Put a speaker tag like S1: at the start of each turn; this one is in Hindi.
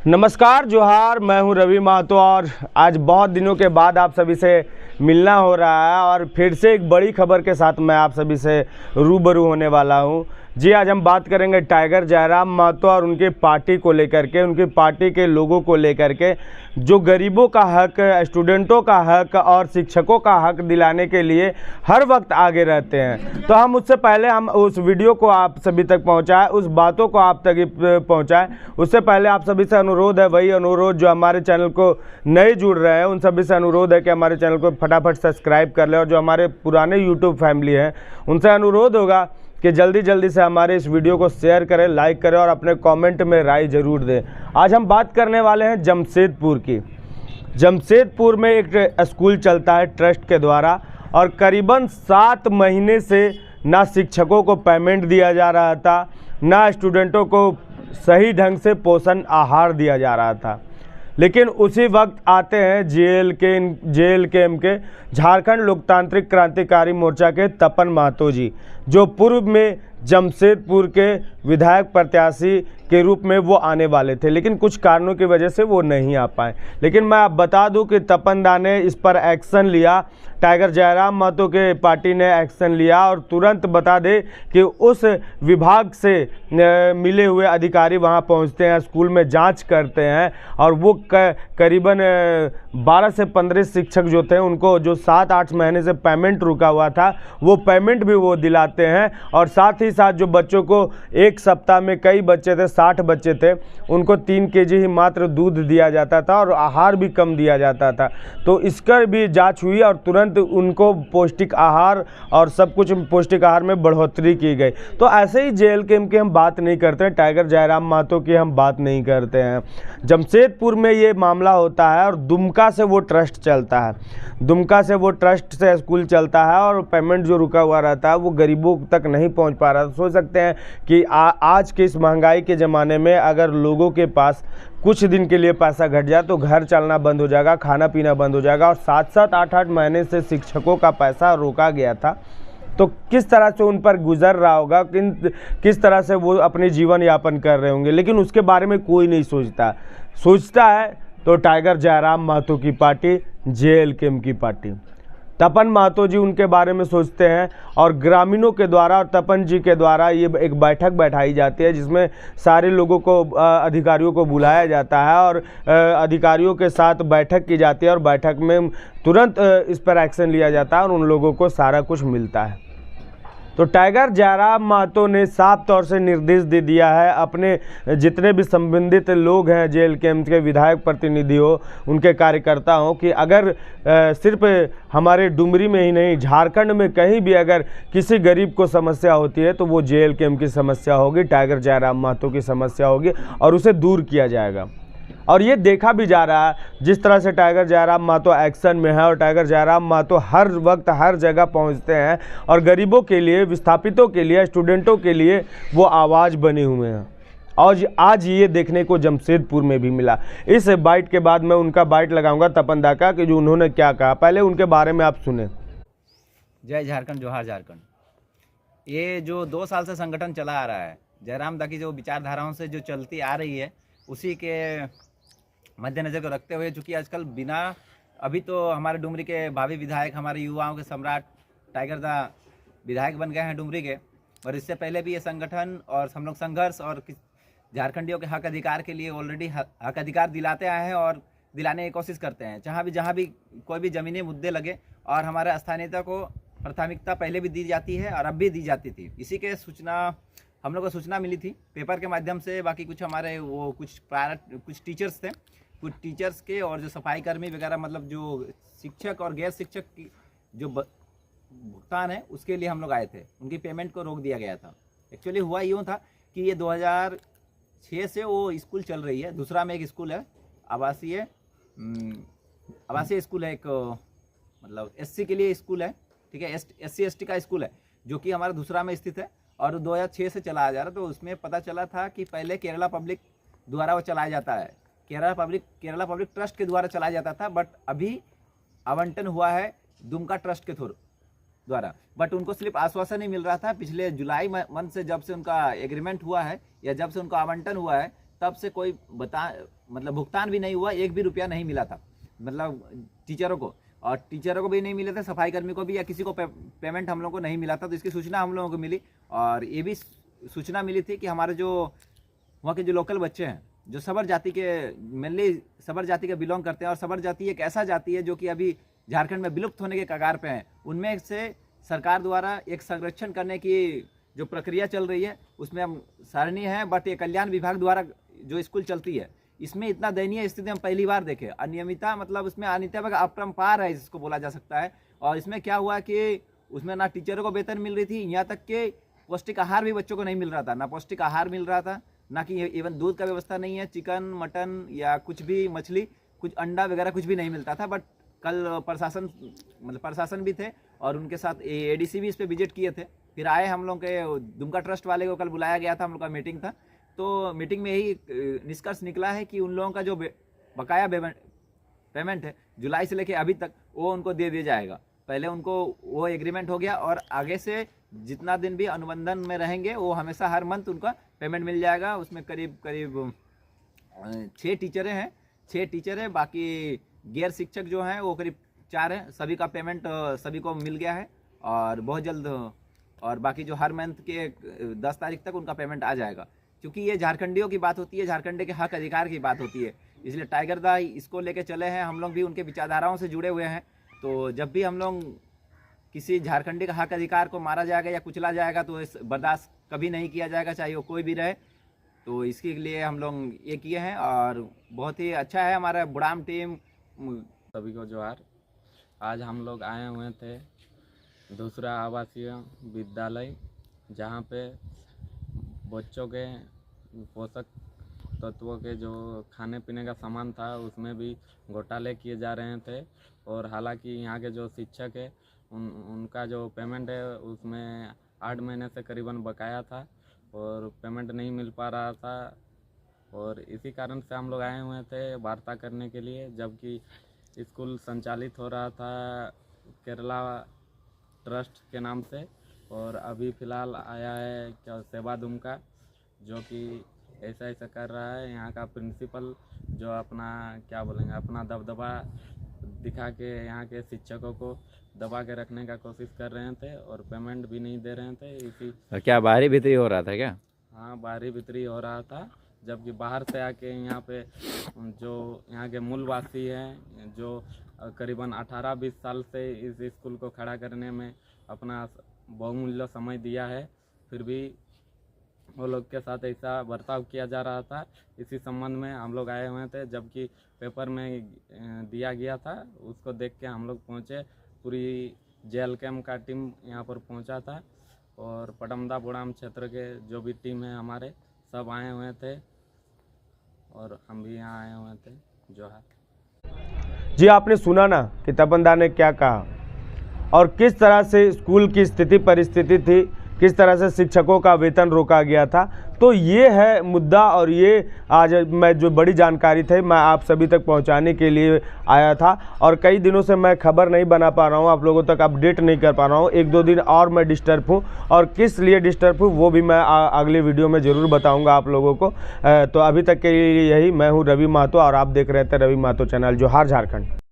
S1: नमस्कार जोहार, मैं हूं रवि महतो और आज बहुत दिनों के बाद आप सभी से मिलना हो रहा है और फिर से एक बड़ी खबर के साथ मैं आप सभी से रूबरू होने वाला हूं। जी, आज हम बात करेंगे टाइगर जयराम महतो और उनकी पार्टी को लेकर के, उनकी पार्टी के लोगों को लेकर के, जो गरीबों का हक, स्टूडेंटों का हक और शिक्षकों का हक दिलाने के लिए हर वक्त आगे रहते हैं। तो हम उससे पहले हम उस वीडियो को आप सभी तक पहुंचाएं, उस बातों को आप तक पहुंचाएं, उससे पहले आप सभी से अनुरोध है, वही अनुरोध जो हमारे चैनल को नए जुड़ रहे हैं उन सभी से अनुरोध है कि हमारे चैनल को फटाफट सब्सक्राइब कर लें। और जो हमारे पुराने यूट्यूब फैमिली हैं उनसे अनुरोध होगा कि जल्दी जल्दी से हमारे इस वीडियो को शेयर करें, लाइक करें और अपने कमेंट में राय ज़रूर दें। आज हम बात करने वाले हैं जमशेदपुर की। जमशेदपुर में एक स्कूल चलता है ट्रस्ट के द्वारा और करीबन 7 महीने से ना शिक्षकों को पेमेंट दिया जा रहा था, ना स्टूडेंटों को सही ढंग से पोषण आहार दिया जा रहा था। लेकिन उसी वक्त आते हैं JLKM के झारखंड लोकतांत्रिक क्रांतिकारी मोर्चा के तपन महतो जी, जो पूर्व में जमशेदपुर के विधायक प्रत्याशी के रूप में वो आने वाले थे, लेकिन कुछ कारणों की वजह से वो नहीं आ पाए। लेकिन मैं आप बता दूं कि तपन दा ने इस पर एक्शन लिया, टाइगर जयराम महतो के पार्टी ने एक्शन लिया और तुरंत बता दे कि उस विभाग से मिले हुए अधिकारी वहां पहुंचते हैं, स्कूल में जांच करते हैं और वो करीबन 12 से 15 शिक्षक जो थे उनको जो 7-8 महीने से पेमेंट रुका हुआ था वो पेमेंट भी वो दिलाते हैं। और साथ ही साथ जो बच्चों को एक सप्ताह में, कई बच्चे थे 60 बच्चे थे, उनको 3 केजी ही मात्र दूध दिया जाता था और आहार भी कम दिया जाता था। तो इसका भी जांच हुई और तुरंत उनको पौष्टिक आहार और सब कुछ पौष्टिक आहार में बढ़ोतरी की गई। तो ऐसे ही JLKM की हम बात नहीं करते हैं, टाइगर जयराम महतो की हम बात नहीं करते हैं। जमशेदपुर में ये मामला होता है और दुमका से वो ट्रस्ट चलता है, दुमका से वो ट्रस्ट से स्कूल चलता है और पेमेंट जो रुका हुआ रहता है वो गरीबों तक नहीं पहुंच पा रहा। सोच सकते हैं कि आज के इस महंगाई के ज़माने में अगर लोगों के पास कुछ दिन के लिए पैसा घट जाए तो घर चलना बंद हो जाएगा, खाना पीना बंद हो जाएगा। और 7-7, 8-8 महीने से शिक्षकों का पैसा रोका गया था, तो किस तरह से उन पर गुजर रहा होगा, किस तरह से वो अपने जीवन यापन कर रहे होंगे। लेकिन उसके बारे में कोई नहीं सोचता है तो टाइगर जयराम महतो की पार्टी, JLKM की पार्टी, तपन महतो जी उनके बारे में सोचते हैं। और ग्रामीणों के द्वारा और तपन जी के द्वारा ये एक बैठक बैठाई जाती है जिसमें सारे लोगों को, अधिकारियों को बुलाया जाता है और अधिकारियों के साथ बैठक की जाती है और बैठक में तुरंत इस पर एक्शन लिया जाता है और उन लोगों को सारा कुछ मिलता है। तो टाइगर जयराम महतो ने साफ तौर से निर्देश दे दिया है अपने जितने भी संबंधित लोग हैं, JLKM के विधायक प्रतिनिधि हो, उनके कार्यकर्ता हो, कि अगर सिर्फ हमारे डुमरी में ही नहीं, झारखंड में कहीं भी अगर किसी गरीब को समस्या होती है तो वो JLKM की समस्या होगी, टाइगर जयराम महतो की समस्या होगी और उसे दूर किया जाएगा। और ये देखा भी जा रहा है जिस तरह से टाइगर जयराम महतो एक्शन में है और टाइगर जयराम महतो हर वक्त हर जगह पहुंचते हैं और गरीबों के लिए, विस्थापितों के लिए, स्टूडेंटों के लिए वो आवाज़ बने हुए हैं। और आज ये देखने को जमशेदपुर में भी मिला। इस बाइट के बाद मैं उनका बाइट लगाऊंगा तपन दा का कि जो उन्होंने क्या कहा, पहले उनके बारे में आप सुने।
S2: जय झारखंड, जोहार झारखंड। ये जो 2 साल से संगठन चला आ रहा है, जयराम दा की जो विचारधाराओं से जो चलती आ रही है, उसी के मद्देनजर को रखते हुए, चूँकि आजकल बिना, अभी तो हमारे डुमरी के भावी विधायक, हमारे युवाओं के सम्राट टाइगर दा विधायक बन गए हैं डुमरी के, और इससे पहले भी ये संगठन और हम लोग संघर्ष और झारखंडियों के हक अधिकार के लिए ऑलरेडी हक अधिकार दिलाते आए हैं और दिलाने की कोशिश करते हैं। जहाँ भी कोई भी ज़मीनी मुद्दे लगे, और हमारे स्थानीयता को प्राथमिकता पहले भी दी जाती है और अब भी दी जाती थी। इसी के सूचना हम लोग को सूचना मिली थी पेपर के माध्यम से। बाकी कुछ हमारे वो कुछ टीचर्स थे, कुछ टीचर्स के और जो सफाई कर्मी वगैरह, मतलब जो शिक्षक और गैर शिक्षक की जो भुगतान है उसके लिए हम लोग आए थे, उनकी पेमेंट को रोक दिया गया था। एक्चुअली हुआ यूँ था कि ये 2006 से वो स्कूल चल रही है। दूसरा में एक स्कूल है, आवासीय स्कूल है, एक मतलब SC के लिए स्कूल है, ठीक है, SC ST का स्कूल है, जो कि हमारा दूसरा में स्थित है और 2006 से चला आ जा रहा। तो उसमें पता चला था कि पहले केरला पब्लिक द्वारा वो चलाया जाता है, केरला पब्लिक ट्रस्ट के द्वारा चलाया जाता था, बट अभी आवंटन हुआ है दुमका ट्रस्ट के द्वारा। बट उनको सिर्फ आश्वासन नहीं मिल रहा था। पिछले जुलाई मंथ से जब से उनका एग्रीमेंट हुआ है या जब से उनका आवंटन हुआ है, तब से कोई मतलब भुगतान भी नहीं हुआ, 1 भी रुपया नहीं मिला था मतलब टीचरों को, और टीचरों को भी नहीं मिले थे, सफाई कर्मी को भी, या किसी को पेमेंट हम लोगों को नहीं मिला था। तो इसकी सूचना हम लोगों को मिली, और ये भी सूचना मिली थी कि हमारे जो वहाँ के जो लोकल बच्चे हैं जो सबर जाति के, मेनली सबर जाति के बिलोंग करते हैं, और सबर जाति एक ऐसा जाति है जो कि अभी झारखंड में विलुप्त होने के कगार पे हैं, उनमें से सरकार द्वारा एक संरक्षण करने की जो प्रक्रिया चल रही है उसमें हम सराहनीय है। बट ये कल्याण विभाग द्वारा जो स्कूल चलती है इसमें इतना दयनीय स्थिति हम पहली बार देखे। अनियमितता मतलब उसमें अनियमितता अपरंपार है, इसको बोला जा सकता है। और इसमें क्या हुआ कि उसमें ना टीचरों को वेतन मिल रही थी, यहाँ तक कि पौष्टिक आहार भी बच्चों को नहीं मिल रहा था, ना पौष्टिक आहार मिल रहा था, ना कि इवन दूध का व्यवस्था नहीं है, चिकन मटन या कुछ भी, मछली, कुछ अंडा वगैरह कुछ भी नहीं मिलता था। बट कल प्रशासन भी थे और उनके साथ एडीसी भी इस पर विजिट किए थे। फिर आए हम लोग के दुमका ट्रस्ट वाले को कल बुलाया गया था, हम लोग का मीटिंग था। तो मीटिंग में यही निष्कर्ष निकला है कि उन लोगों का जो बकाया पेमेंट है जुलाई से लेके अभी तक, वो उनको दे दिया जाएगा। पहले उनको वो एग्रीमेंट हो गया, और आगे से जितना दिन भी अनुबंधन में रहेंगे वो हमेशा हर मंथ उनका पेमेंट मिल जाएगा। उसमें करीब 6 टीचरें हैं, 6 टीचर है, बाकी गैर शिक्षक जो हैं वो करीब 4 हैं। सभी का पेमेंट सभी को मिल गया है और बहुत जल्द, और बाकी जो हर मंथ के 10 तारीख तक उनका पेमेंट आ जाएगा। क्योंकि ये झारखंडियों की बात होती है, झारखंड के हक अधिकार की बात होती है, इसलिए टाइगर दा इसको लेके चले हैं। हम लोग भी उनके विचारधाराओं से जुड़े हुए हैं। तो जब भी हम लोग किसी झारखंडी का हक अधिकार को मारा जाएगा या कुचला जाएगा तो इस बर्दाश्त कभी नहीं किया जाएगा, चाहे वो कोई भी रहे। तो इसके लिए हम लोग ये किए हैं, और बहुत ही अच्छा है हमारा बुड़ाम टीम।
S3: सभी को जोहार। आज हम लोग आए हुए थे दूसरा आवासीय विद्यालय, जहाँ पे बच्चों के पोषक तत्वों के जो खाने पीने का सामान था उसमें भी घोटाले किए जा रहे थे। और हालांकि यहाँ के जो शिक्षक है उनका जो पेमेंट है उसमें 8 महीने से करीबन बकाया था और पेमेंट नहीं मिल पा रहा था। और इसी कारण से हम लोग आए हुए थे वार्ता करने के लिए, जबकि स्कूल संचालित हो रहा था केरला ट्रस्ट के नाम से। और अभी फ़िलहाल आया है क्या सेवा दुमका, जो कि ऐसा कर रहा है। यहाँ का प्रिंसिपल जो अपना क्या बोलेंगे, अपना दबदबा दिखा के यहाँ के शिक्षकों को दबा के रखने का कोशिश कर रहे थे और पेमेंट भी नहीं दे रहे थे। इसी
S4: क्या बाहरी भीतरी हो रहा था क्या?
S3: हाँ, बाहरी भीतरी हो रहा था। जबकि बाहर से आके यहाँ पे जो यहाँ के मूलवासी हैं, जो करीबन 18-20 साल से इस स्कूल को खड़ा करने में अपना बहुमूल्य समय दिया है, फिर भी वो लोग के साथ ऐसा बर्ताव किया जा रहा था। इसी संबंध में हम लोग आए हुए थे, जबकि पेपर में दिया गया था, उसको देख के हम लोग पहुँचे। पूरी JLCAM का टीम यहाँ पर पहुँचा था, और पटमदा बुड़ाम क्षेत्र के जो भी टीम है हमारे सब आए हुए थे, और हम भी यहाँ आए हुए थे। जोहार।
S1: जी, आपने सुना ना कि तपनदा ने क्या कहा और किस तरह से स्कूल की स्थिति परिस्थिति थी, किस तरह से शिक्षकों का वेतन रोका गया था। तो ये है मुद्दा, और ये आज मैं जो बड़ी जानकारी थी मैं आप सभी तक पहुंचाने के लिए आया था। और कई दिनों से मैं खबर नहीं बना पा रहा हूं, आप लोगों तक अपडेट नहीं कर पा रहा हूं। 1-2 दिन और मैं डिस्टर्ब हूं, और किस लिए डिस्टर्ब हूं वो भी मैं अगले वीडियो में ज़रूर बताऊंगा आप लोगों को। तो अभी तक के लिए यही, मैं हूँ रवि महतो और आप देख रहे थे रवि महतो चैनल, जोहार झारखंड।